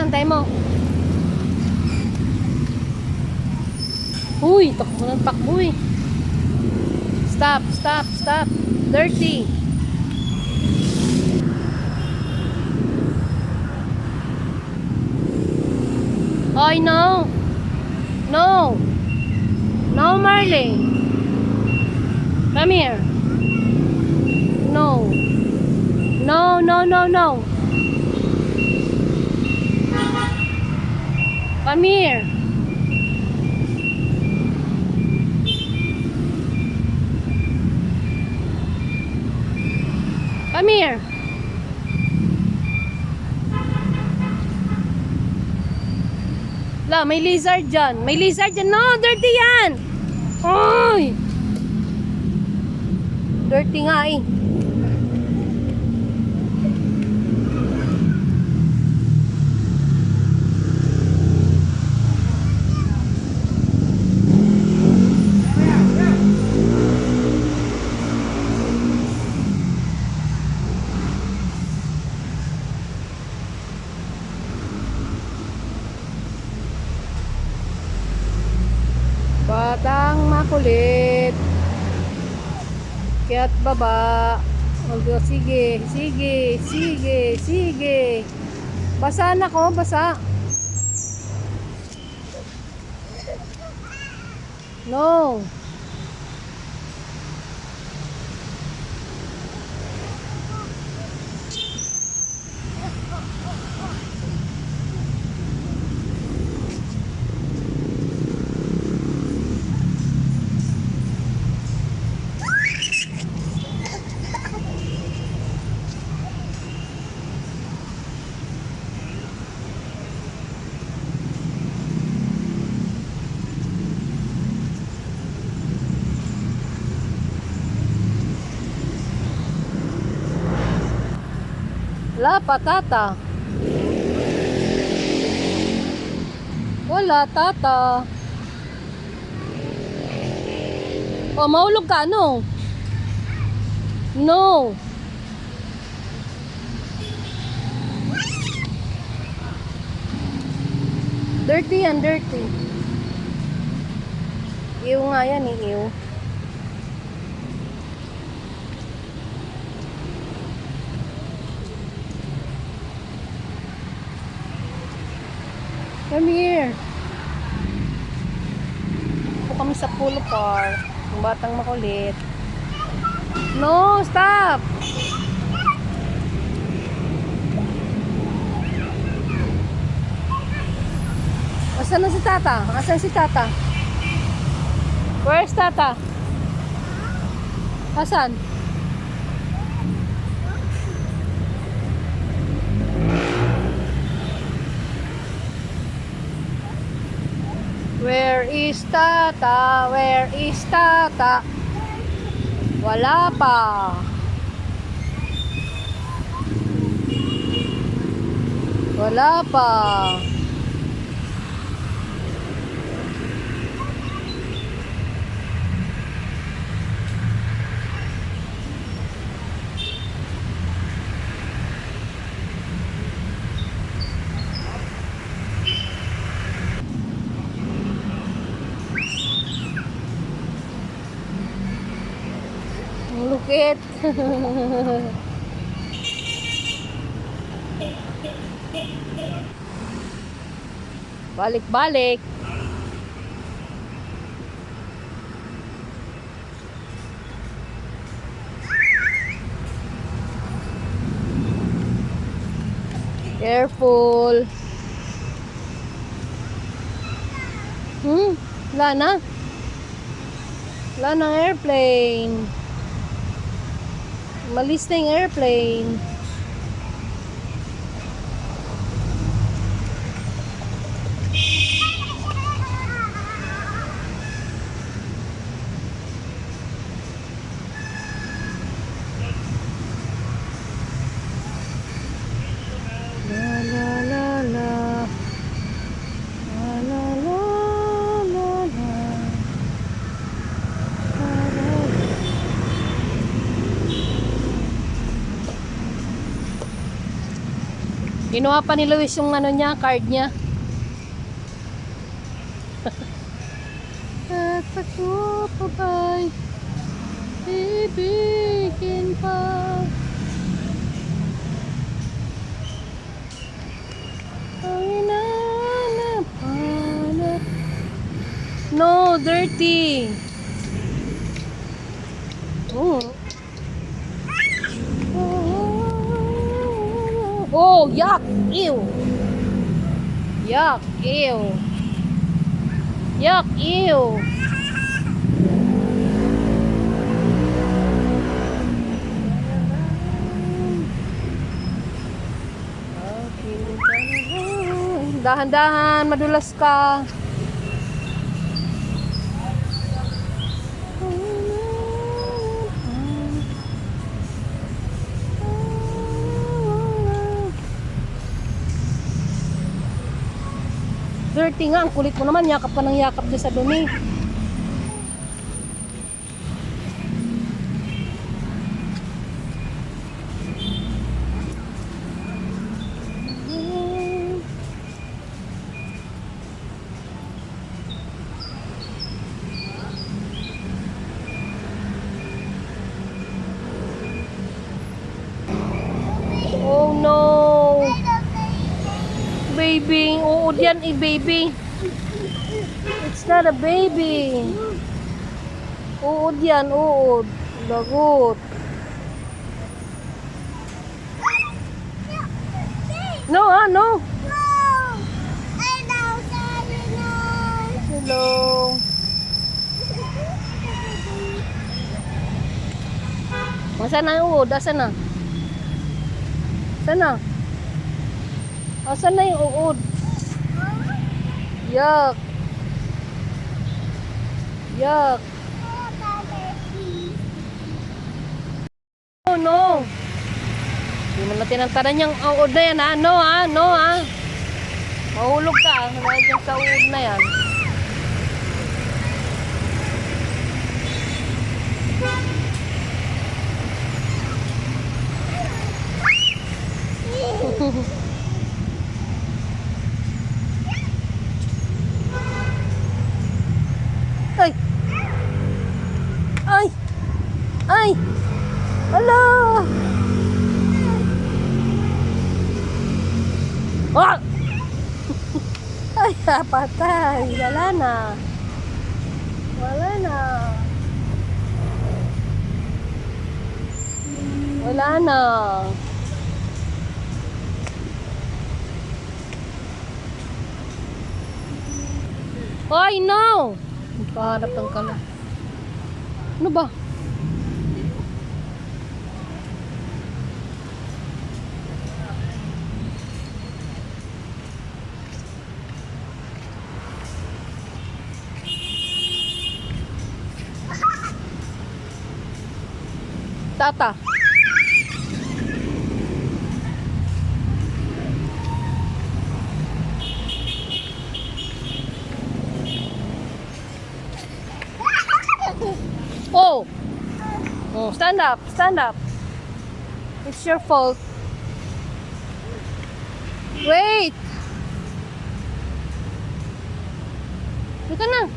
antay mo. Uy, takbo ng takbo eh. Stop, stop, stop. Dirty. Oy, no. No. No, Marley. Come here. No. No, no, no, no. Come here. Come here. La, may lizard dyan. May lizard dyan. No, dirty yan. Oy. Dirty nga eh. Batang makulit. Kaya't baba. Sige, sige, sige, sige. Basa na ko, basa. No. La patata. Wala tata. O, mahulog ka, no? No. Dirty yan, dirty. Ew nga yan eh, ew. Come here. Ito kami sa pool park. Yung batang makulit. No, stop! Asan na si Tata? Asan si Tata? Where's Tata? Asan? Where is Tata? Where is Tata? Wala pa. Wala pa. Lukit. Balik-balik. Careful. Wala na. Wala nang airplane. Malis na yung airplane. La la la la. La la la la la. La, la. Kinuha pa ni Luis yung ano niya, card niya. At ako pa ba'y ibigin pa? Ang inanapanap. No, dirty. Oh. Oh, yuck! Ew! Yuck! Ew! Yuck! Ew! Dahan-dahan, madulas ka. Dirty nga, ang kulit mo naman, yakap ka ng yakap dyan sa dumi. Oh no! Baby, uod yan baby. It's not a baby. Uod yan, uod. Lagot. No, no. Hello. Masa na yung uod? Asan na? Sana? Asan na yung uod? Yuck. Yuck. Oh no. Hindi mo natin ang tanan niyang uod na yan ha. No ha. No ha. Mahulog ka. Dahil sa uod na yan. Ay! Ay! Ay! Ala! Ah! Ay, patay. Wala na. Wala na. Wala na. Ay, no! Paharap ng kala. Ano ba? Tata. Oh! Oh, stand up, stand up. It's your fault. Wait! Dito na.